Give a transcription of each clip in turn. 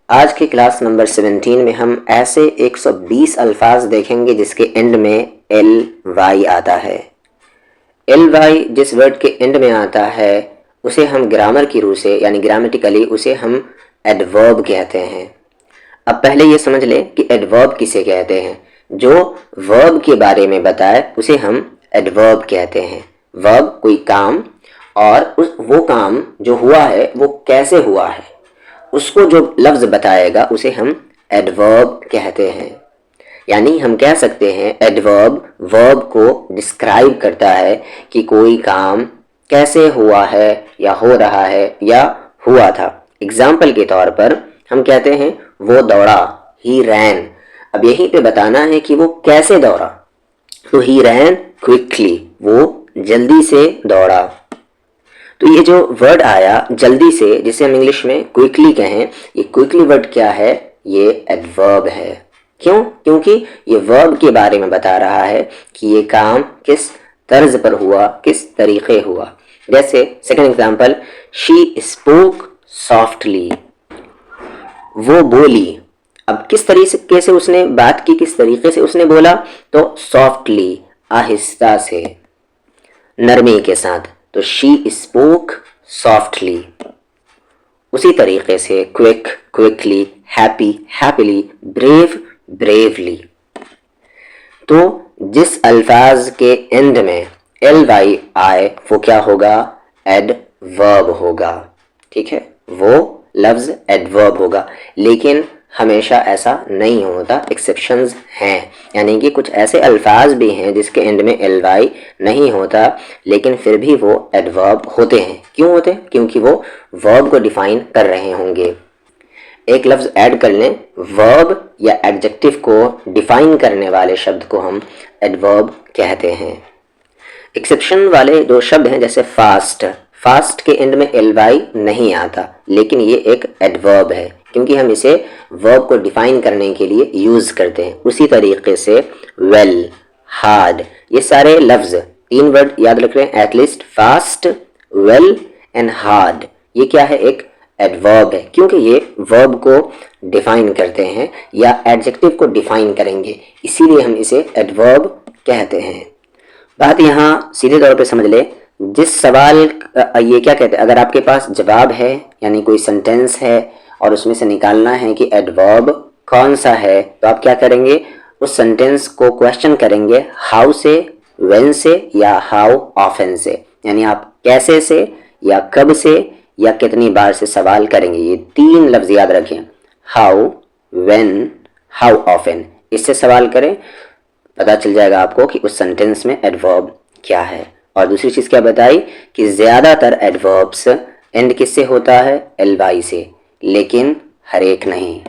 आज की class number 17 में हम ऐसे 120 अल्फाज देखेंगे जिसके एंड में एल वाई आता है। एल वाई जिस वर्ड के एंड में आता है उसे हम ग्रामर की रूह से यानी ग्रामेटिकली उसे हम एडवर्ब कहते हैं। अब पहले ये समझ लें कि एडवर्ब किसे कहते हैं। जो वर्ब के बारे में बताए उसे हम एडवर्ब कहते हैं। वर्ब कोई काम और वो काम जो हुआ है वो कैसे हुआ है उसको जो लफ्ज़ बताएगा उसे हम एडवर्ब कहते हैं। यानी हम कह सकते हैं एडवर्ब वर्ब को डिस्क्राइब करता है कि कोई काम कैसे हुआ है या हो रहा है या हुआ था। एग्जाम्पल के तौर पर हम कहते हैं वो दौड़ा, ही रैन। अब यहीं पे बताना है कि वो कैसे दौड़ा, तो ही रैन क्विकली, वो जल्दी से दौड़ा। तो ये जो वर्ड आया जल्दी से, जिसे हम इंग्लिश में क्विकली कहें, ये क्विकली वर्ड क्या है? ये एडवर्ब है। क्यों? क्योंकि ये वर्ब के बारे में बता रहा है कि ये काम किस तर्ज पर हुआ, किस तरीके हुआ। जैसे second example, she spoke softly, वो बोली। अब किस तरीके से उसने बात की, किस तरीके से उसने बोला? तो सॉफ्टली, आहिस्ता से, नरमी के साथ। तो शी स्पोक सॉफ्टली। उसी तरीके से quick quickly, happy happily, brave bravely. तो जिस अल्फाज के एंड में एल वाई आए वो क्या होगा? एडवर्ब होगा। ठीक है, वो लफ्ज़ एडवर्ब होगा। लेकिन हमेशा ऐसा नहीं होता, एक्सेप्शंस हैं। यानी कि कुछ ऐसे अल्फाज भी हैं जिसके एंड में एल वाई नहीं होता लेकिन फिर भी वो एडवर्ब होते हैं। क्यों होते हैं? क्योंकि वो वर्ब को डिफाइन कर रहे होंगे। एक लफ्ज़ ऐड कर लें, वर्ब या एडजेक्टिव को डिफाइन करने वाले शब्द को हम एडवर्ब कहते हैं। एक्सेप्शन वाले दो शब्द हैं, जैसे फास्ट। फास्ट के एंड में एल वाई नहीं आता लेकिन ये एक एडवर्ब है क्योंकि हम इसे वर्ब को डिफाइन करने के लिए यूज़ करते हैं। उसी तरीके से वेल, हार्ड, ये सारे लफ्ज़, तीन वर्ड याद रख रहे हैं at least, fast, well and hard. ये क्या है? एक एडवर्ब है क्योंकि ये वर्ब को डिफाइन करते हैं या एडजेक्टिव को डिफाइन करेंगे, इसीलिए हम इसे एडवर्ब कहते हैं। बात यहाँ सीधे तौर पे समझ ले, जिस सवाल ये क्या कहते हैं, अगर आपके पास जवाब है यानी कोई सेंटेंस है और उसमें से निकालना है कि एडवर्ब कौन सा है, तो आप क्या करेंगे? उस सेंटेंस को क्वेश्चन करेंगे हाउ से, व्हेन से या हाउ ऑफन से। यानी आप कैसे से या कब से या कितनी बार से सवाल करेंगे। ये तीन लफ्ज़ याद रखें, हाउ, व्हेन, हाउ ऑफन। इससे सवाल करें, पता चल जाएगा आपको कि उस सेंटेंस में एडवर्ब क्या है। और दूसरी चीज़ क्या बताई कि ज़्यादातर एडवर्ब्स एंड किससे होता है? एल वाई से, लेकिन हर एक नहीं।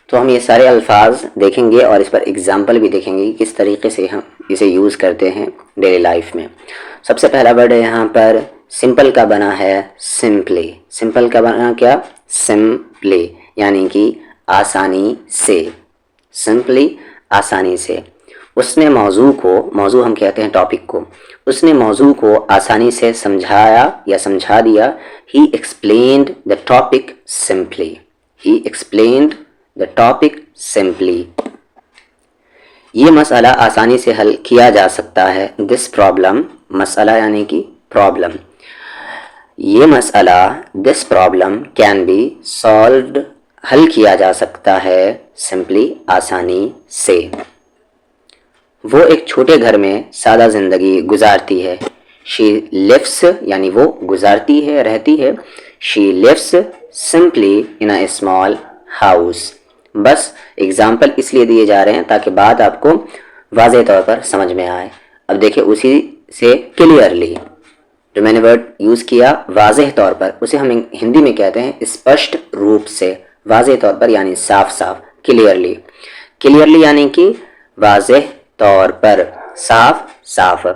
तो हम ये सारे अल्फाज देखेंगे और इस पर एग्जाम्पल भी देखेंगे कि किस तरीके से हम इसे यूज़ करते हैं डेली लाइफ में। सबसे पहला वर्ड है यहाँ पर सिंपल का बना है सिंपली। सिंपल का बना क्या? सिंपली, यानी कि आसानी से। सिंपली, आसानी से। उसने मौजू को, मौजू हम कहते हैं टॉपिक को, उसने मौजू को आसानी से समझाया या समझा दिया। ही explained the topic simply. He explained the topic simply. ये मसला आसानी से हल किया जा सकता है। दिस प्रॉब्लम, मसला यानी कि प्रॉब्लम, ये मसला, this problem can be solved, हल किया जा सकता है सिंपली, आसानी से। वो एक छोटे घर में सादा ज़िंदगी गुजारती है। शी लिव्स, यानी वो गुजारती है, रहती है। She lives simply in a small house. बस एग्जाम्पल इसलिए दिए जा रहे हैं ताकि बात आपको वाज़ेह तौर पर समझ में आए। अब देखिए, उसी से क्लियरली, जो मैंने वर्ड यूज़ किया वाज़ेह तौर पर, उसे हम हिंदी में कहते हैं स्पष्ट रूप से, वाज़ेह तौर पर यानी साफ साफ, क्लियरली। क्लियरली यानी कि वाज़ेह तौर पर, साफ साफ।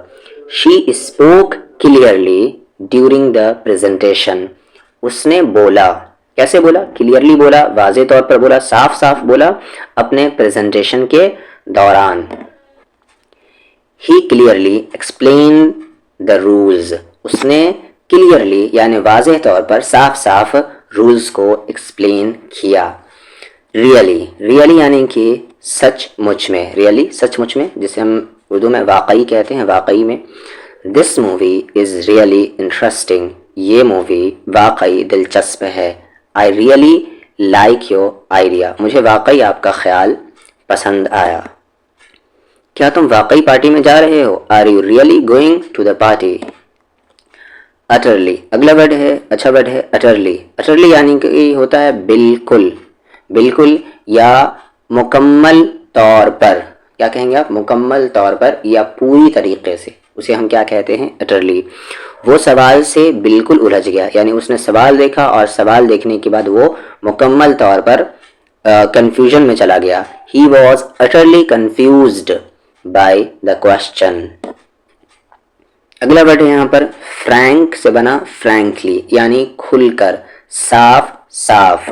She spoke clearly during the presentation. उसने बोला, कैसे बोला? क्लियरली बोला, वाज़ेह तौर पर बोला, साफ साफ बोला अपने प्रेजेंटेशन के दौरान। ही क्लियरली एक्सप्लेन द रूल्स। उसने क्लियरली यानी वाज़ेह तौर पर, साफ साफ रूल्स को एक्सप्लेन किया। रियली, रियली यानी कि सचमुच में, रियली सचमुच में, जिसे हम उर्दू में वाकई कहते हैं, वाकई में। This movie is really interesting, ये मूवी वाकई दिलचस्प है। I really like your idea, मुझे वाकई आपका ख्याल पसंद आया। क्या तुम वाकई पार्टी में जा रहे हो? Are you really going to the party? Utterly, अगला वर्ड है, अच्छा वर्ड है अटरली। अटरली यानी कि होता है बिल्कुल, बिल्कुल या मुकम्मल तौर पर। क्या कहेंगे आप? मुकम्मल तौर पर या पूरी तरीके से, उसे हम क्या कहते हैं? अटरली। वो सवाल से बिल्कुल उलझ गया, यानी उसने सवाल देखा और सवाल देखने के बाद वो मुकम्मल तौर पर कंफ्यूजन में चला गया। He was utterly confused by the question. अगला वर्ड है यहाँ पर फ्रैंक से बना फ्रैंकली, यानी खुलकर, साफ साफ।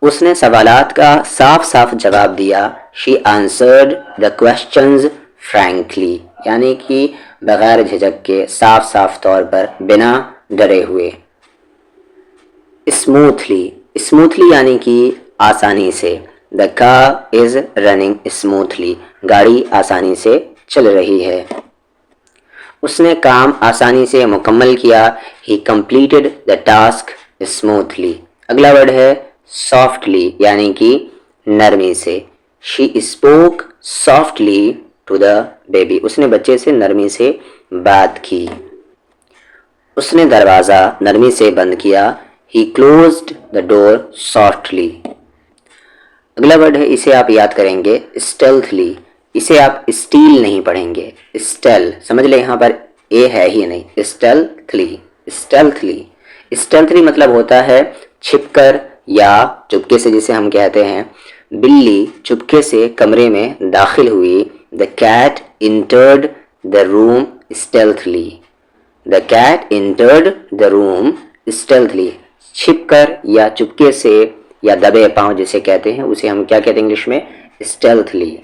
उसने सवालात का साफ साफ जवाब दिया। She answered the questions frankly, यानी कि बगैर झिझक के, साफ साफ तौर पर, बिना डरे हुए। स्मूथली, स्मूथली यानी कि आसानी से। The car is running smoothly, गाड़ी आसानी से चल रही है। उसने काम आसानी से मुकम्मल किया। He completed the task smoothly. अगला वर्ड है सॉफ्टली, यानी कि नरमी से। She spoke softly to the baby, उसने बच्चे से नरमी से बात की। उसने दरवाज़ा नरमी से बंद किया। ही क्लोज्ड द डोर सॉफ्टली। अगला वर्ड है, इसे आप याद करेंगे स्टेल्थली, इसे आप स्टील नहीं पढ़ेंगे, स्टेल, समझ ले, यहाँ पर ए है ही नहीं। स्टेल्थली, स्टेल्थली, स्टेल्थली मतलब होता है छिपकर या चुपके से, जिसे हम कहते हैं बिल्ली चुपके से कमरे में दाखिल हुई। The cat entered the room stealthily. The cat entered the room stealthily, छिपकर या चुपके से या दबे पांव जिसे कहते हैं, उसे हम क्या कहते हैं इंग्लिश में? स्टेल्थली।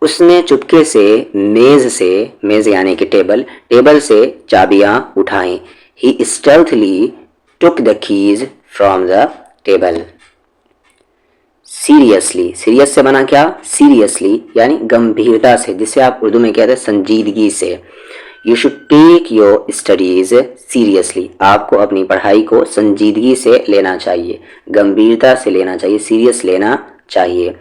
उसने चुपके से मेज यानी कि टेबल, टेबल से चाबियां उठाई। He stealthily took the keys from the table. Seriously, serious से बना क्या? सीरियसली यानी गंभीरता से, जिसे आप उर्दू में कहते हैं संजीदगी से। You should take your studies seriously, आपको अपनी पढ़ाई को संजीदगी से लेना चाहिए, गंभीरता से लेना चाहिए, सीरियस लेना चाहिए।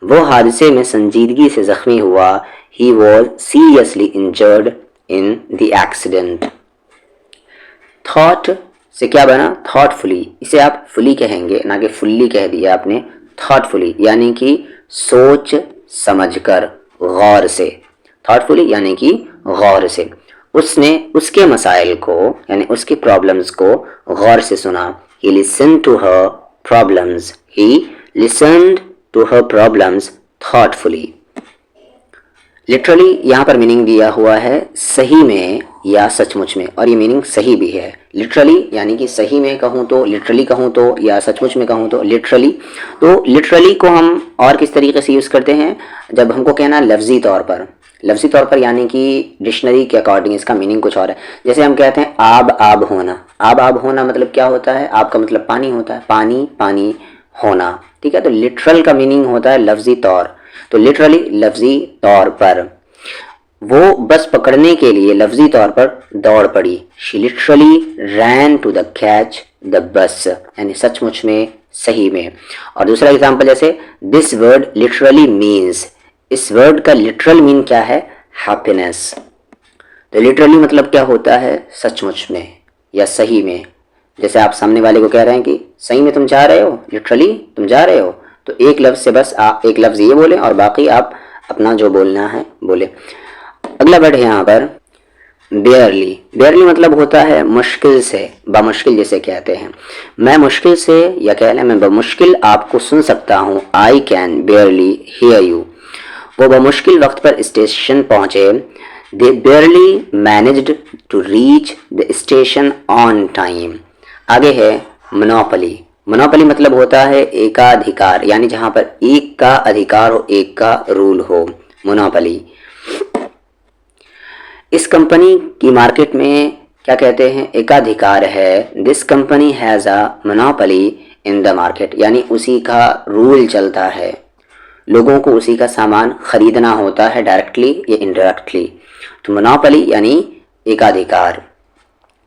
वो हादसे में संजीदगी से जख्मी हुआ। He was seriously injured in the accident. Thought से क्या बना? थॉटफुली, इसे आप फुली कहेंगे, ना कि फुल्ली कह दिया आपने। थॉटफुली यानी कि सोच समझकर, गौर से। थॉटफुली यानी कि गौर से। उसने उसके मसाइल को यानी उसकी प्रॉब्लम्स को गौर से सुना। He listened to her problems, he listened to her problems thoughtfully. Literally यहाँ पर मीनिंग दिया हुआ है सही में या सचमुच में, और ये मीनिंग सही भी है। लिटरली यानी कि सही में कहूँ तो, लिटरली कहूँ तो, या सचमुच में कहूँ तो लिटरली। तो लिटरली को हम और किस तरीके से यूज़ करते हैं? जब हमको कहना लफ्ज़ी तौर पर, लफ्ज़ी तौर पर यानी कि डिक्शनरी के अकॉर्डिंग इसका मीनिंग कुछ और है। जैसे हम कहते हैं आब होना। आब होना मतलब क्या होता है? आब का मतलब पानी होता है, पानी पानी होना, ठीक है। तो लिटरल का मीनिंग होता है लफ्ज़ी तौर। तो लिटरली लफ्ज़ी तौर पर, वो बस पकड़ने के लिए लफ्ज़ी तौर पर दौड़ पड़ी। She literally ran to the catch the bus, यानी सचमुच में, सही में। और दूसरा एग्जाम्पल जैसे दिस वर्ड लिटरली मीन्स, इस वर्ड का लिटरल मीन क्या है? हैप्पीनेस। तो लिटरली मतलब क्या होता है? सचमुच में या सही में। जैसे आप सामने वाले को कह रहे हैं कि सही में तुम जा रहे हो, लिटरली तुम जा रहे हो, तो एक लफ्ज़ से बस आप एक लफ्ज़ ये बोले और बाकी आप अपना जो बोलना है बोले। अगला वर्ड है यहाँ पर बेयरली। बेयरली मतलब होता है मुश्किल से, बमुश्किल जिसे कहते हैं। मैं मुश्किल से, या कह लें मैं बमुश्किल आपको सुन सकता हूँ। I can barely hear you. वो बमुश्किल वक्त पर स्टेशन पहुँचे। They barely managed to reach the station on time. आगे है मोनोपोली। मोनोपोली मतलब होता है एकाधिकार, यानी जहाँ पर एक का अधिकार हो, एक का रूल हो, मोनोपोली। इस कंपनी की मार्केट में क्या कहते हैं, एकाधिकार है। This company has a monopoly in the market, यानी उसी का रूल चलता है, लोगों को उसी का सामान खरीदना होता है डायरेक्टली या इनडायरेक्टली। तो मोनोपोली यानी एकाधिकार।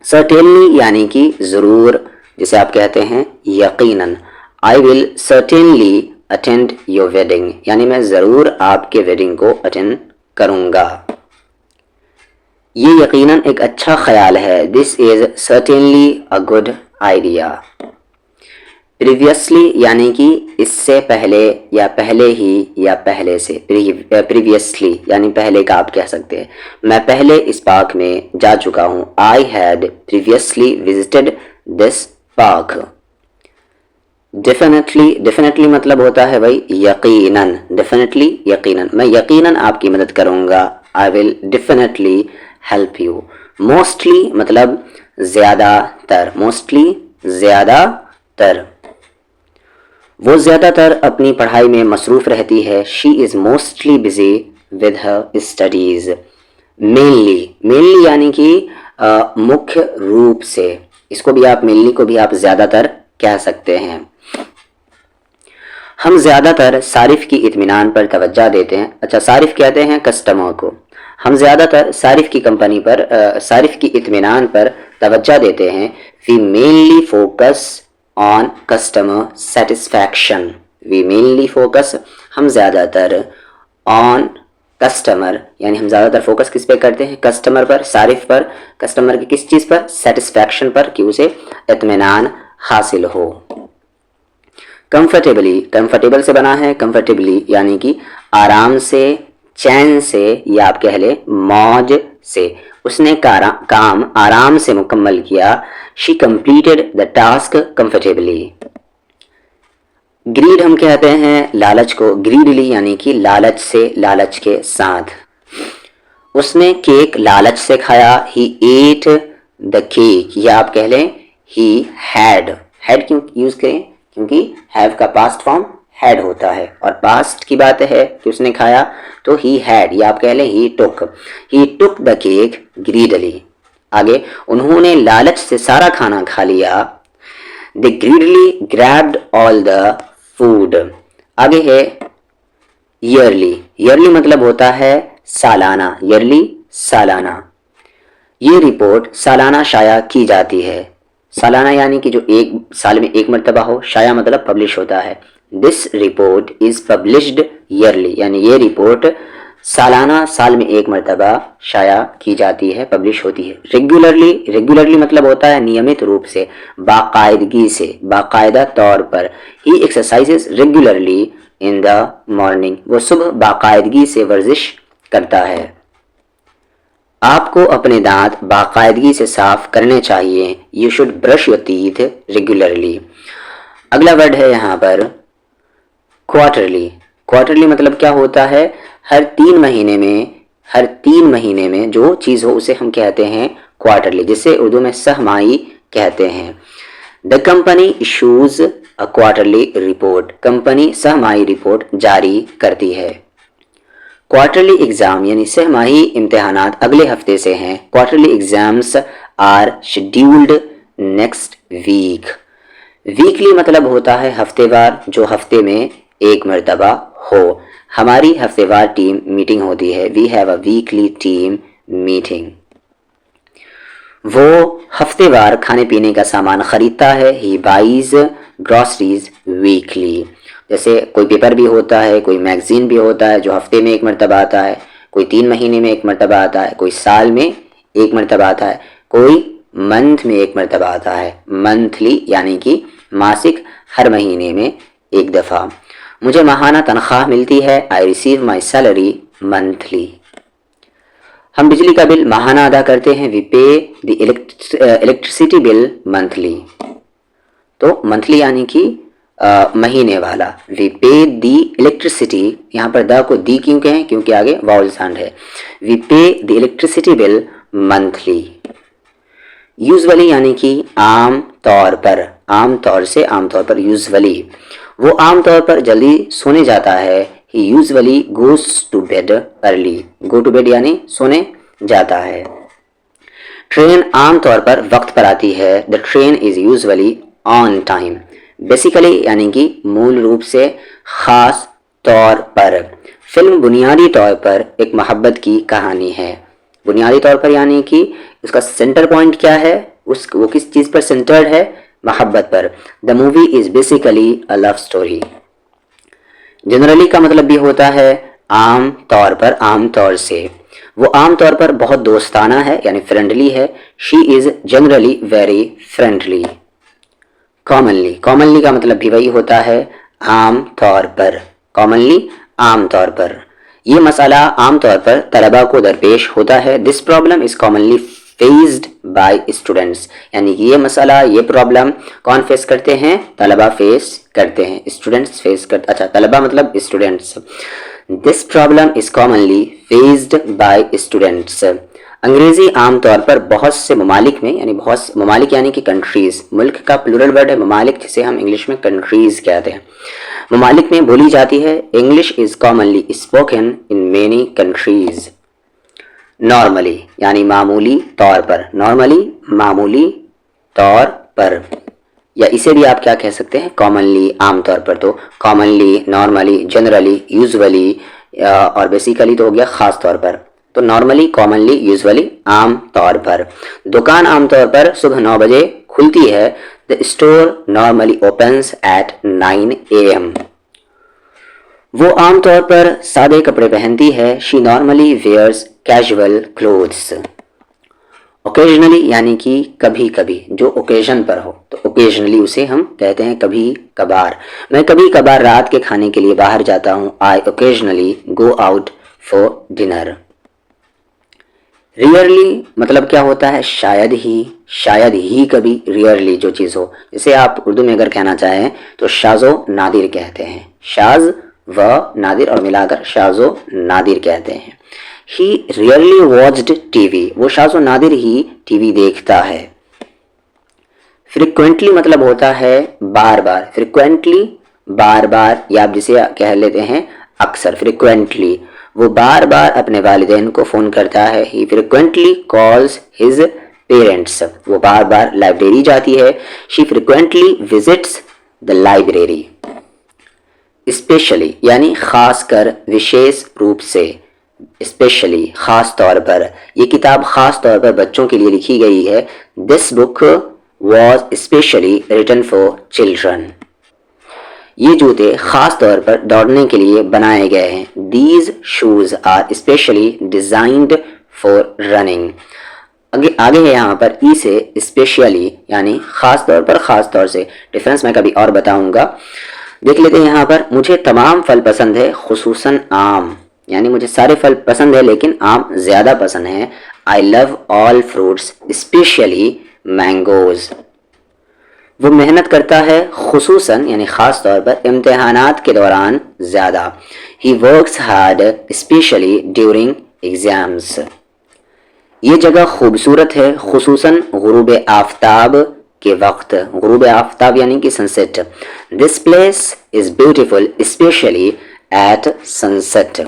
सर्टेनली यानी कि ज़रूर, जिसे आप कहते हैं यकीनन। I will certainly attend your wedding, यानी मैं ज़रूर आपके वेडिंग को अटेंड करूँगा। ये यकीनन एक अच्छा ख्याल है। This is certainly a good idea. Previously यानी कि इससे पहले या पहले ही या पहले से। प्रीवियसली यानी पहले का आप कह सकते हैं, मैं पहले इस पार्क में जा चुका हूँ। I had previously visited this park. Definitely मतलब होता है भाई यकीनन, डेफिनेटली यकीनन, मैं यकीनन आपकी मदद करूँगा। I will definitely help you. Mostly मतलब ज़्यादातर, मोस्टली ज़्यादातर, वो ज़्यादातर अपनी पढ़ाई में मसरूफ़ रहती है। She is mostly busy with her studies. Mainly यानी कि मुख्य रूप से, इसको भी आप मेनली को भी आप ज़्यादातर कह सकते हैं। हम ज़्यादातर सारिफ की इत्मीनान पर तवज्जो देते हैं। अच्छा, सारिफ कहते हैं कस्टमर को। हम ज़्यादातर सारिफ की कंपनी पर सारिफ की इत्मीनान पर तवज्जो देते हैं। We mainly focus on customer satisfaction. We mainly focus, हम ज़्यादातर, ऑन कस्टमर यानी हम ज़्यादातर फोकस किस पे करते हैं, कस्टमर पर, सारिफ पर। कस्टमर की किस चीज़ पर, सेटिस्फैक्शन पर, कि उसे इत्मीनान हासिल हो। कंफर्टेबली, कंफर्टेबल से बना है कंफर्टेबली यानी कि आराम से, चैन से, या आप कह ले मौज से। उसने काम आराम से मुकम्मल किया। She completed the task comfortably. Greed हम कहते हैं लालच को, ग्रीडली यानी कि लालच से, लालच के साथ। उसने केक लालच से खाया। ही एट द केक, या आप कह लें ही हैड क्यों यूज करें, क्योंकि हैव का पास्ट फॉर्म हैड होता है और पास्ट की बात है कि उसने खाया, तो ही हैड, या आप कह लें he took the cake greedily. आगे, उन्होंने लालच से सारा खाना खा लिया। They greedily grabbed all the food. आगे है ईयरली मतलब होता है सालाना, ईयरली सालाना। ये रिपोर्ट सालाना शाया की जाती है। सालाना यानी कि जो एक साल में एक मरतबा हो, शाया मतलब पब्लिश होता है। This report is published yearly, यानी ये रिपोर्ट सालाना, साल में एक मरतबा शाया की जाती है, पब्लिश होती है। रेगुलरली मतलब होता है नियमित रूप से, बाकायदगी से, बाकायदा तौर पर। He exercises regularly in the morning, वो सुबह बाकायदगी से वर्जिश करता है। आपको अपने दांत बाकायदगी से साफ करने चाहिए। You should brush your teeth regularly. अगला वर्ड है यहाँ पर क्वार्टरली मतलब क्या होता है, हर 3 महीने में जो चीज़ हो उसे हम कहते हैं क्वार्टरली, जिसे उर्दू में सहमाही कहते हैं। The company issues a quarterly report, company सहमाही रिपोर्ट जारी करती है। क्वार्टरली एग्ज़ाम यानी सहमाही इम्तिहानात अगले हफ्ते से हैं। Quarterly exams are scheduled next week. Weekly मतलब होता है हफ्तेवार, जो हफ्ते में एक मरतबा हो। हमारी हफ्तेवार टीम मीटिंग होती है। We have a weekly team meeting. वो हफ्तेवार खाने पीने का सामान खरीदता है। He buys groceries weekly. जैसे कोई पेपर भी होता है, कोई मैगजीन भी होता है जो हफ्ते में एक मरतबा आता है, कोई 3 महीने में एक मरतबा आता है, कोई साल में एक मरतबा आता है, कोई मंथ में एक मरतबा आता है। मंथली यानी कि मासिक, हर महीने में एक दफ़ा। मुझे माहाना तनख्वाह मिलती है। I receive my salary monthly. हम बिजली का बिल माहाना अदा करते हैं। वी पे द इलेक्ट्रिसिटी बिल मंथली। तो मंथली यानी कि महीने वाला। वी पे दी इलेक्ट्रिसिटी, यहाँ पर द को दी क्यों कहें, क्योंकि आगे वाउल साउंड है। वी पे the electricity bill monthly. Usually यानी कि आम तौर पर, आम तौर पर यूजुअली, वो आम तौर पर जल्दी सोने जाता है। He usually goes to bed early. Go to bed यानी सोने जाता है। ट्रेन आम तौर पर वक्त पर आती है। The train is usually on time. Basically यानी कि मूल रूप से, खास तौर पर। फिल्म बुनियादी तौर पर एक मोहब्बत की कहानी है। बुनियादी तौर पर यानी कि उसका सेंटर पॉइंट क्या है, वो किस चीज़ पर सेंटर्ड है, मोहब्बत पर। The movie is basically a love story. Generally का मतलब भी होता है आम तौर पर, आम तौर से। वो आम तौर पर बहुत दोस्ताना है यानी फ्रेंडली है। She is generally very friendly. Commonly, commonly का मतलब भी वही होता है आम तौर पर। कॉमनली आम तौर पर। ये मसला आम तौर पर तलबा को दरपेश होता है। This problem is commonly faced by students, यानी कि ये मसला, ये प्रॉब्लम कौन फेस करते हैं, तलबा फेस करते हैं, स्टूडेंट्स फेस करते, अच्छा तलबा मतलब students. This problem is commonly faced by students. अंग्रेजी आमतौर पर बहुत से ममालिक में, यानी बहुत ममालिक यानी कि कंट्रीज, मुल्क का प्लूरल वर्ड है ममालिक, जिसे हम इंग्लिश में कंट्रीज कहते हैं, ममालिक में बोली जाती है। English is commonly spoken in many countries. Normally यानी मामूली तौर पर, नॉर्मली मामूली तौर पर, या इसे भी आप क्या कह सकते हैं, कॉमनली आमतौर पर। तो कॉमनली, नॉर्मली, जनरली, यूजुअली और बेसिकली तो हो गया खास तौर पर। तो नॉर्मली, कॉमनली, यूजुअली, आम तौर पर। दुकान आमतौर पर सुबह 9 बजे खुलती है। The store normally opens at 9 AM। वो आमतौर पर सादे कपड़े पहनती है। She normally wears casual clothes. Occasionally यानी कि कभी कभी, जो ओकेजन पर हो, तो ओकेजनली उसे हम कहते हैं कभी कभार। मैं कभी कभार रात के खाने के लिए बाहर जाता हूँ। I occasionally go out for dinner. Rarely मतलब क्या होता है, शायद ही कभी, रियरली जो चीज़ हो। जैसे आप उर्दू में अगर कहना चाहें तो शाज़ो नादिर कहते हैं, शाज व नादिर और मिलाकर शाज़ो नादिर कहते हैं। ही रियरली वॉच्ड टीवी, वो शाज़ो नादिर ही टीवी देखता है। फ्रिक्वेंटली मतलब होता है बार बार, फ्रिक्वेंटली बार बार, या आप जिसे कह लेते हैं अक्सर, फ्रिक्वेंटली। वो बार बार अपने वालिदैन को फ़ोन करता है। ही फ्रिक्वेंटली कॉल्स हिज पेरेंट्स, वो बार बार लाइब्रेरी जाती है। She frequently visits the library. Specially यानी खास कर, विशेष रूप से, स्पेशली खास तौर पर। ये किताब खास तौर पर बच्चों के लिए लिखी गई है। This book was specially written for children. ये जूते खास तौर पर दौड़ने के लिए बनाए गए हैं। These shoes are specially designed for running. आगे है यहाँ पर ई से स्पेशली यानी खास तौर पर, खास तौर से। डिफरेंस मैं कभी और बताऊंगा। देख लेते हैं यहाँ पर, मुझे तमाम फल पसंद है खुसूसन आम, यानी मुझे सारे फल पसंद है लेकिन आम ज्यादा पसंद है। I love all fruits specially mangoes. वो मेहनत करता है खुसूसन यानी खास तौर पर इम्तिहानात के दौरान ज़्यादा। He works hard specially during exams. ये जगह खूबसूरत है खुसूसन गुरूब आफ्ताब के वक्त, गुरूब आफ्ताब यानी कि sunset. This place is beautiful specially at sunset.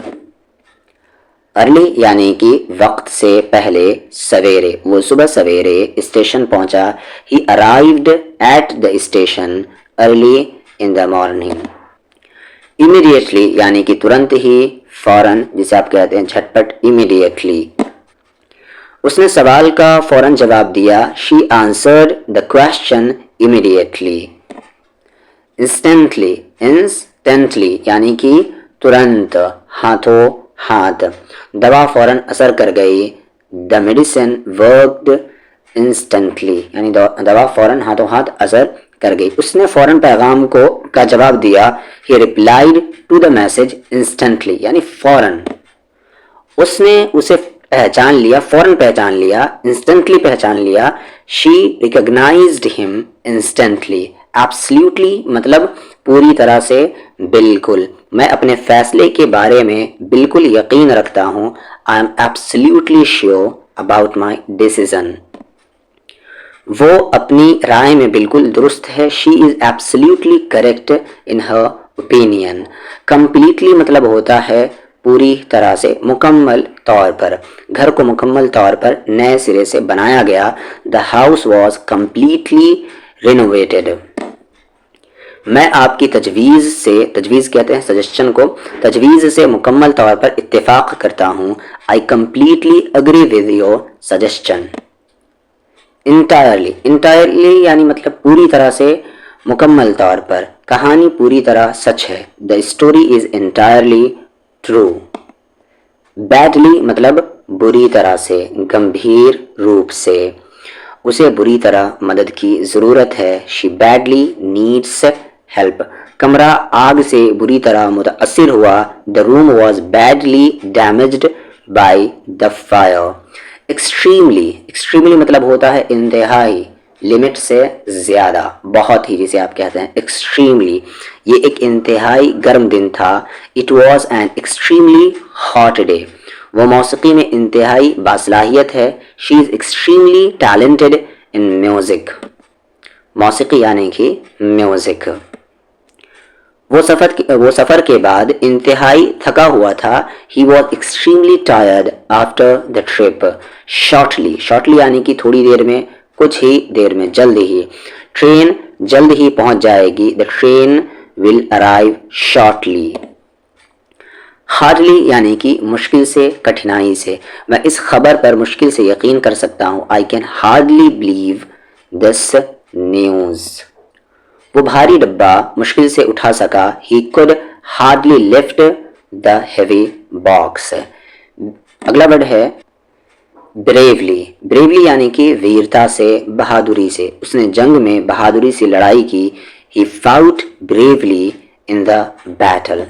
Early यानी कि वक्त से पहले, सवेरे, वो सुबह सवेरे स्टेशन पहुंचा। ही arrived at the station early in the morning. Immediately यानी कि तुरंत ही, फौरन, जिसे आप कहते हैं झटपट, इमीडिएटली। उसने सवाल का फौरन जवाब दिया। She answered the question immediately. Instantly, instantly यानी कि तुरंत, हाथों हाथ। दवा फौरन असर कर गई। द मेडिसिन वर्कड इंस्टेंटली यानी दवा फौरन हाथों हाथ असर कर गई। उसने फौरन पैगाम का जवाब दिया। He replied to the message instantly यानी फौरन। उसने उसे पहचान लिया, फौरन पहचान लिया, इंस्टेंटली पहचान लिया। She recognised him instantly. Absolutely मतलब पूरी तरह से, बिल्कुल। मैं अपने फैसले के बारे में बिल्कुल यकीन रखता हूँ। I am absolutely sure about my decision. वो अपनी राय में बिल्कुल दुरुस्त है। She is absolutely correct in her opinion. Completely मतलब होता है पूरी तरह से, मुकम्मल तौर पर, घर को मुकम्मल तौर पर नए सिरे से बनाया गया। The house was completely renovated. मैं आपकी तजवीज़ से, तजवीज़ कहते हैं सजेशन को, तजवीज़ से मुकम्मल तौर पर इत्तेफाक करता हूँ। I completely agree with your suggestion. Entirely, entirely यानी मतलब पूरी तरह से, मुकम्मल तौर पर, कहानी पूरी तरह सच है। The story is entirely true. Badly मतलब बुरी तरह से, गंभीर रूप से, उसे बुरी तरह मदद की ज़रूरत है। She badly needs help. कमरा आग से बुरी तरह मुतासिर हुआ। The room was badly damaged by the fire. Extremely, extremely मतलब होता है इंतहाई, लिमिट से ज़्यादा, बहुत ही, जिसे आप कहते हैं एक्सट्रीमली। ये एक इंतहाई गर्म दिन था। It was an extremely hot day. वो मौसीकी में इंतहाई बासलाहियत है। She is extremely talented in music. मौसीकी यानी कि म्यूज़िक। वो सफ़र के बाद इंतहाई थका हुआ था। He was extremely tired after the trip. Shortly, shortly यानी कि थोड़ी देर में, कुछ ही देर में, जल्द ही। ट्रेन जल्द ही पहुंच जाएगी। The train will arrive shortly. Hardly यानी कि मुश्किल से, कठिनाई से। मैं इस खबर पर मुश्किल से यकीन कर सकता हूँ। I can hardly believe this news. वो भारी डब्बा मुश्किल से उठा सका। He could hardly lift the heavy box. अगला वर्ड है ब्रेवली। ब्रेवली यानी कि वीरता से, बहादुरी से। उसने जंग में बहादुरी से लड़ाई की। He fought bravely in the battle.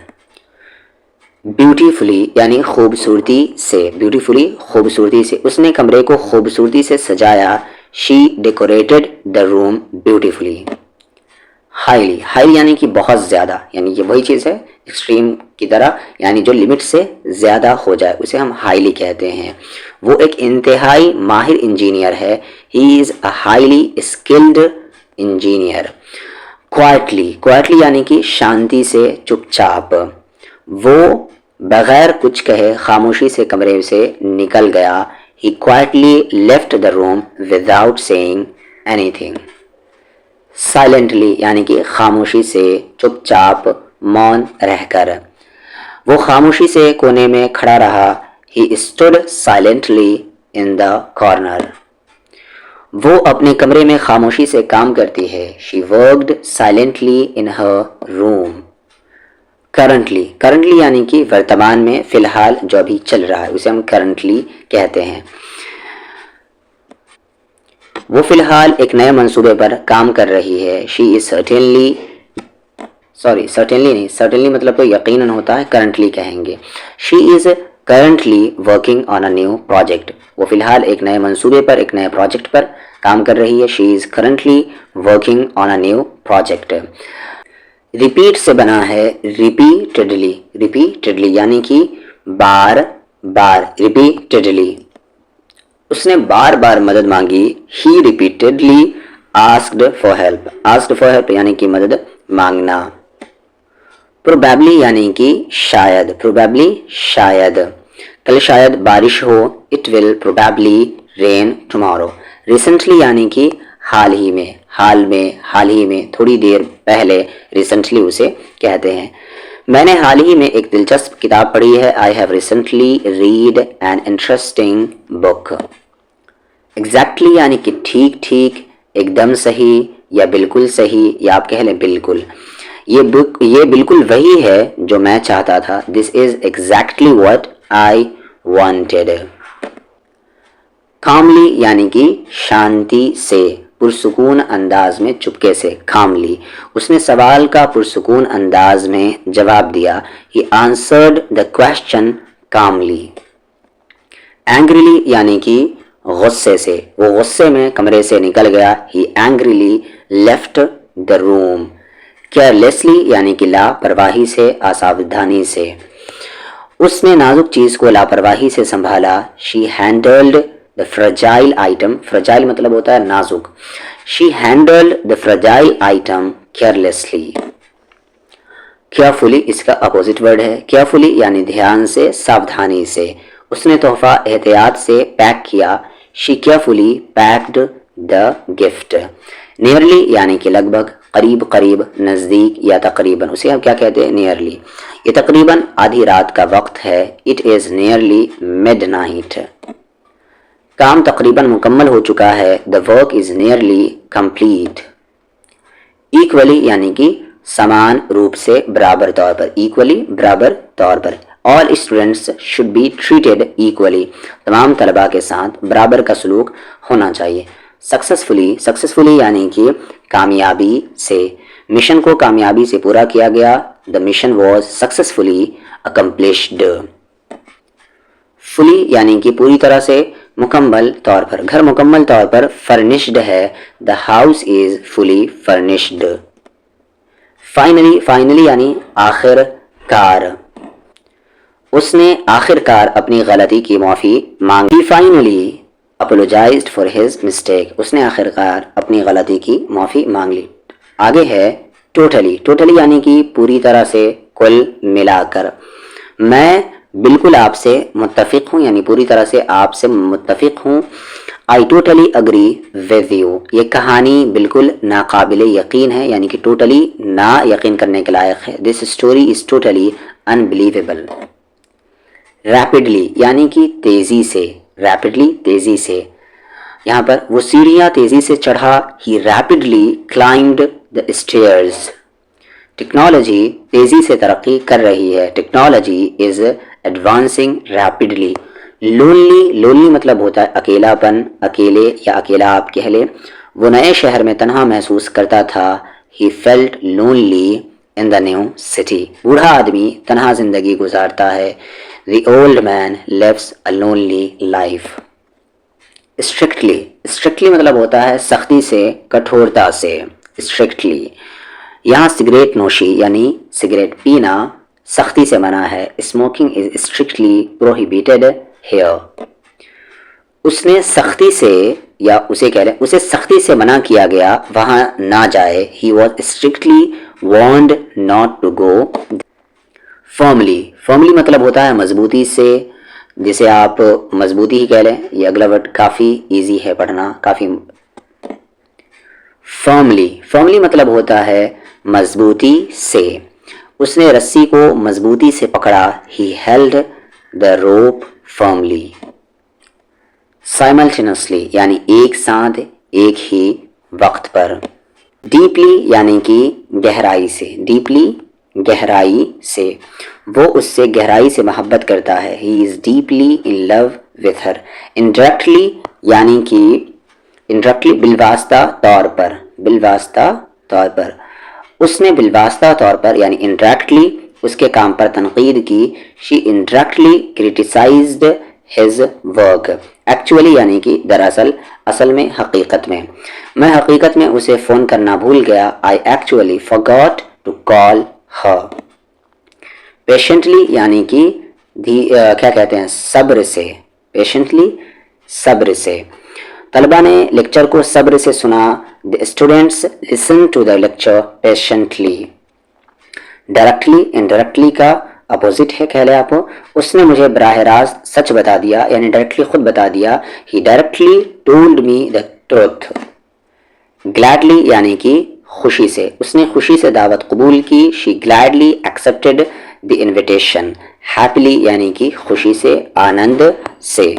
Beautifully यानी खूबसूरती से, ब्यूटीफुली खूबसूरती से। उसने कमरे को खूबसूरती से सजाया। She decorated the room beautifully. Highly, highly यानी कि बहुत ज़्यादा, यानी कि वही चीज़ है एक्सट्रीम की तरह, यानी जो लिमिट से ज़्यादा हो जाए उसे हम हाईली कहते हैं। वो एक इंतहाई माहिर इंजीनियर है। He is a highly skilled engineer. Quietly, quietly यानी कि शांति से, चुपचाप। वो बगैर कुछ कहे खामोशी से कमरे से निकल गया। He quietly left the room without saying anything. Silently यानी कि खामोशी से, चुपचाप, मौन रहकर। वो खामोशी से कोने में खड़ा रहा। He stood silently in the corner. वो अपने कमरे में खामोशी से काम करती है। She worked silently in her room. Currently, currently यानी कि वर्तमान में, फिलहाल जो भी चल रहा है उसे हम करंटली कहते हैं। वो फिलहाल एक नए मंसूबे पर काम कर रही है। She is certainly, sorry certainly नहीं, सर्टेनली मतलब तो यकीनन होता है, करंटली कहेंगे। She is currently working on a new project. वो फिलहाल एक नए मंसूबे पर, एक नए प्रोजेक्ट पर काम कर रही है। She is currently working on a new project. Repeat से बना है रिपीटेडली। रिपीटेडली यानी कि बार बार, रिपीटेडली। उसने बार बार मदद मांगी। He repeatedly asked for help. Asked for help यानी कि मदद मांगना। प्रोबेबली यानी कि शायद, प्रोबेबली शायद। कल शायद बारिश हो। It will probably rain tomorrow. Recently यानी कि हाल ही में, हाल में, हाल ही में, थोड़ी देर पहले, रिसेंटली उसे कहते हैं। मैंने हाल ही में एक दिलचस्प किताब पढ़ी है। I have recently read an interesting book. Exactly यानी कि ठीक ठीक, एकदम सही, या बिल्कुल सही, या आप कह लें बिल्कुल। ये बिल्कुल वही है जो मैं चाहता था। This is exactly what I wanted. Calmly यानी कि शांति से, पुरसुकून अंदाज में, चुपके से, कामली। उसने सवाल का पुरसुकून अंदाज में जवाब दिया। He answered the question calmly. Angrily यानी कि गुस्से से, वो गुस्से में कमरे से निकल गया। He angrily left the room. Carelessly यानी कि लापरवाही से, असावधानी से। उसने नाजुक चीज को लापरवाही से संभाला। She handled the fragile item. Fragile मतलब होता है नाजुक। She handled the fragile item carelessly. Carefully इसका अपोजिट वर्ड है, केयरफुली यानी ध्यान से, सावधानी से। उसने तोहफा एहतियात से पैक किया, she carefully packed the gift. Nearly यानी कि लगभग, करीब करीब, नज़दीक या तकरीबन, उसे हम क्या कहते हैं, नियरली। ये तकरीबन आधी रात का वक्त है, इट इज़ नियरली मिडनाइट। काम तकरीबन मुकम्मल हो चुका है, the work is nearly complete. Equally यानी कि समान रूप से, बराबर तौर पर, इक्वली बराबर तौर पर। All students should be treated equally, तमाम तलबा के साथ बराबर का सलूक होना चाहिए। सक्सेसफुली, सक्सेसफुली यानी कि कामयाबी से, मिशन को कामयाबी से पूरा किया गया, the mission was successfully accomplished. Fully यानी कि पूरी तरह से, मुकम्मल तौर पर, घर मुकम्मल तौर पर फर्निश्ड है, the house is fully furnished. Finally, finally यानी आखिरकार, उसने आखिरकार अपनी गलती की माफ़ी मांगी। Finally apologised for his mistake, उसने आखिरकार अपनी गलती की माफ़ी मांग ली। आगे है टोटली, टोटली यानी कि पूरी तरह से, कुल मिलाकर। मैं बिल्कुल आपसे मुत्तफिक हूँ, यानी पूरी तरह से आपसे मुत्तफिक हूँ। I totally agree with you, ये कहानी बिल्कुल नाकाबिल यकीन है, यानी कि टोटली ना यकीन करने के लायक है। This story is totally unbelievable. Rapidly यानी कि तेज़ी से, रैपिडली तेज़ी से। यहाँ पर वो सीढ़ियाँ तेज़ी से चढ़ा, he rapidly climbed the stairs. Technology तेज़ी से तरक्की कर रही है, technology is advancing rapidly. Lonely, lonely मतलब होता है अकेलापन, अकेले या अकेला आप कह ले। वो नए शहर में तन्हा महसूस करता था, he felt lonely in the new city. बूढ़ा आदमी तन्हा जिंदगी गुजारता है, the old man lives a lonely life. Strictly, strictly मतलब होता है सख्ती से, कठोरता से, स्ट्रिक्टली। यहाँ सिगरेट नोशी यानी सिगरेट पीना सख्ती से मना है, smoking is strictly prohibited here. उसने सख्ती से, या उसे कह लें उसे सख्ती से मना किया गया वहाँ ना जाए, he was strictly warned not to go. Firmly, firmly मतलब होता है मजबूती से, जिसे आप मजबूती ही कह लें। ये अगला वर्ड काफ़ी इजी है पढ़ना, काफ़ी। फर्मली, फर्मली मतलब होता है मजबूती से, उसने रस्सी को मजबूती से पकड़ा, he held the rope firmly. Simultaneously यानी एक साथ, एक ही वक्त पर। डीपली यानी कि गहराई से, डीपली गहराई से, वो उससे गहराई से मोहब्बत करता है, he is deeply in love with her. Indirectly यानी कि इनडायरेक्टली बिलवास्ता तौर पर, बिलवास्ता तौर पर, उसने बिलवास्ता तौर पर यानी इनडायरेक्टली उसके काम पर तनकीद की, she indirectly criticised his work. Actually यानी कि दरअसल, असल में, हकीकत में। मैं हकीकत में उसे फ़ोन करना भूल गया, I actually forgot to call her. Patiently यानी कि क्या कहते हैं, सब्र से, पेशेंटली सब्र से। तलबा ने लेक्चर को सब्र से सुना, the students listen to the lecture patiently. Directly, indirectly का अपोजिट है कह ले आप। उसने मुझे बराह रास्त सच बता दिया, यानी डायरेक्टली खुद बता दिया, he directly told me the truth. Gladly यानी कि खुशी से, उसने खुशी से दावत कबूल की, she gladly accepted the invitation. Happily यानी कि खुशी से, आनंद से।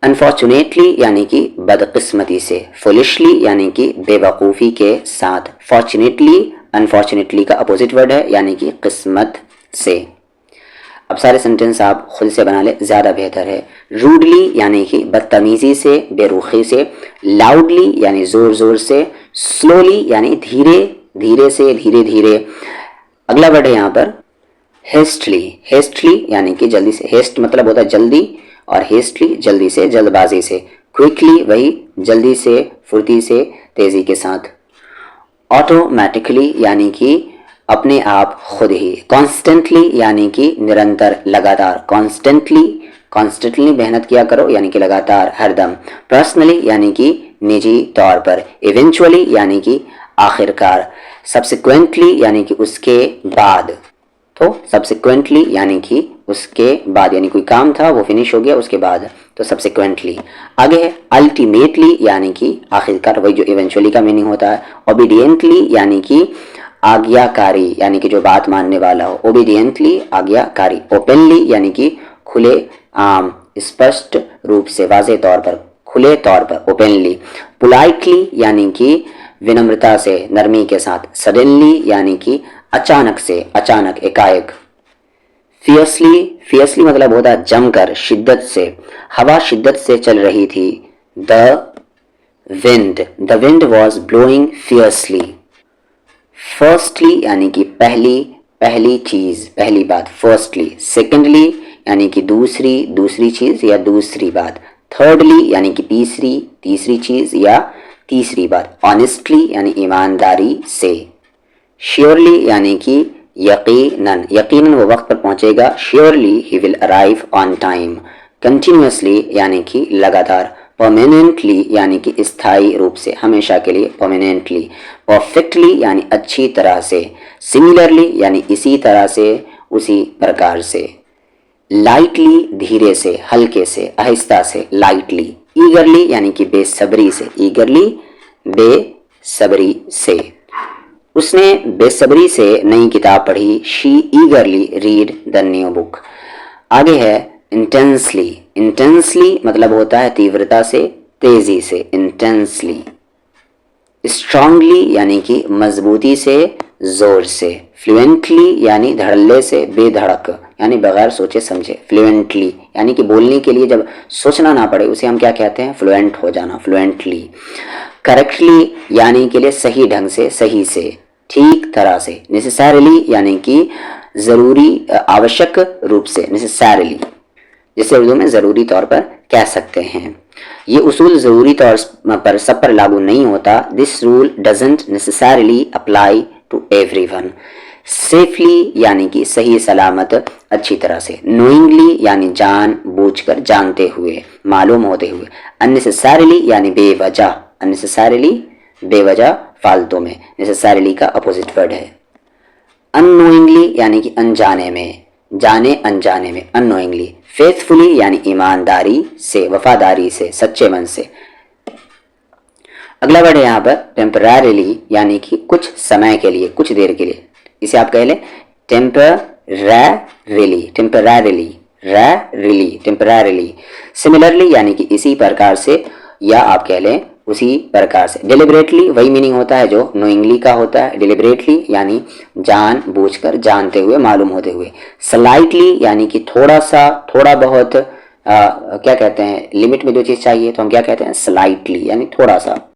अनफॉर्चुनेटली यानी कि बदकिस्मती से। फुलिशली यानी कि बेवकूफ़ी के साथ। फॉर्चुनेटली, अनफॉर्चुनेटली का अपोजिट वर्ड है, यानी कि किस्मत से। अब सारे सेंटेंस आप खुद से बना ले, ज़्यादा बेहतर है। रूडली यानी कि बदतमीज़ी से, बेरुखी से। लाउडली यानी ज़ोर ज़ोर से। स्लोली यानी धीरे धीरे से, धीरे धीरे। अगला वर्ड है यहाँ पर हेस्टली, हेस्टली यानी कि जल्दी से। हेस्ट मतलब होता है जल्दी, और हेस्टली जल्दी से, जल्दबाजी से। क्विकली वही जल्दी से, फुर्ती से, तेज़ी के साथ। ऑटोमेटिकली यानी कि अपने आप खुद ही। कॉन्स्टेंटली यानी कि निरंतर, लगातार। कॉन्स्टेंटली, कॉन्स्टेंटली मेहनत किया करो, यानी कि लगातार, हरदम। पर्सनली यानी कि निजी तौर पर। इवेंचुअली यानी कि आखिरकार। सब्सिक्वेंटली यानी कि उसके बाद, तो सब्सिक्वेंटली यानी कि उसके बाद, यानी कोई काम था वो फिनिश हो गया उसके बाद, तो सब्सिक्वेंटली। आगे है अल्टीमेटली यानी कि आखिरकार, वही जो इवेंचुअली का मीनिंग होता है। ओबीडियंटली यानी कि आज्ञाकारी, यानी कि जो बात मानने वाला हो, ओबीडियंटली आज्ञाकारी। ओपनली यानी कि खुले आम, स्पष्ट रूप से, वाज़ेह तौर पर, खुले तौर पर, ओपनली। पोलाइटली यानी कि विनम्रता से, नरमी के साथ। सडनली यानी कि अचानक से, अचानक, एकाएक। फियर्सली, फियर्सली मतलब होता है जमकर, शिद्दत से। हवा शिद्दत से चल रही थी। The wind was blowing fiercely. Firstly यानी कि पहली, पहली चीज, पहली बात, फर्स्टली। सेकेंडली यानी कि दूसरी, दूसरी चीज या दूसरी बात। थर्डली यानी कि तीसरी, तीसरी चीज या तीसरी बात। ऑनेस्टली यानी ईमानदारी से। श्योरली यानी कि यकीनन, यकीनन वो वक्त पर पहुंचेगा। Surely he will arrive on time. Continuously यानी कि लगातार। परमानेंटली यानी कि स्थायी रूप से, हमेशा के लिए, परमानेंटली। परफेक्टली यानी अच्छी तरह से। सिमिलरली यानी इसी तरह से, उसी प्रकार से। लाइटली धीरे से, हल्के से, आहिस्ता से, लाइटली। ईगरली यानी कि बेसब्री से, ईगरली बेसब्री से। उसने बेसब्री से नई किताब पढ़ी। She ईगरली read the new book. आगे है इंटेंसली। इंटेंसली मतलब होता है तीव्रता से, तेजी से, इंटेंसली। स्ट्रांगली यानी कि मजबूती से, जोर से। फ्लुएंटली यानी धड़ल्ले से, बेधड़क, यानी बगैर सोचे समझे। फ्लुएंटली यानी कि बोलने के लिए जब सोचना ना पड़े उसे हम क्या कहते हैं, फ्लुएंट हो जाना, फ्लुएंटली। करेक्टली यानी के लिए सही ढंग से, सही से, ठीक तरह से। नेसेसरली यानी कि जरूरी, आवश्यक रूप से, नेसेसरली, जिसे उर्दू में ज़रूरी तौर पर कह सकते हैं। ये उसूल ज़रूरी तौर पर सब पर लागू नहीं होता। This rule doesn't necessarily apply to everyone. Safely यानी कि सही सलामत, अच्छी तरह से। नोइंगली यानी जान बूझकर, जानते हुए, मालूम होते हुए। अननेसेसरली यानी बेवजह, अननेसेसरली बेवजह, फालतू में। नेसेसरली का अपोजिट वर्ड है। अननोइंगली यानी कि अनजाने में, जाने अनजाने में, अननोइंगली। फेथफुली यानी ईमानदारी से, वफादारी से, सच्चे मन से। अगला वर्ड है यहाँ पर टेम्पररीली यानी कि कुछ समय के लिए, कुछ देर के लिए। इसे आप कह लें टेम्पररीली, टेम्पररीली, रैरिली, टेम्पररीली। सिमिलरली यानी कि इसी प्रकार से, या आप कह लें उसी प्रकार से। डिलिबरेटली वही मीनिंग होता है जो नोइंगली का होता है। डिलिबरेटली यानी जान बूझकर, जानते हुए, मालूम होते हुए। स्लाइटली यानी कि थोड़ा सा, थोड़ा बहुत, क्या कहते हैं, लिमिट में जो चीज़ चाहिए तो हम क्या कहते हैं, स्लाइटली यानी थोड़ा सा।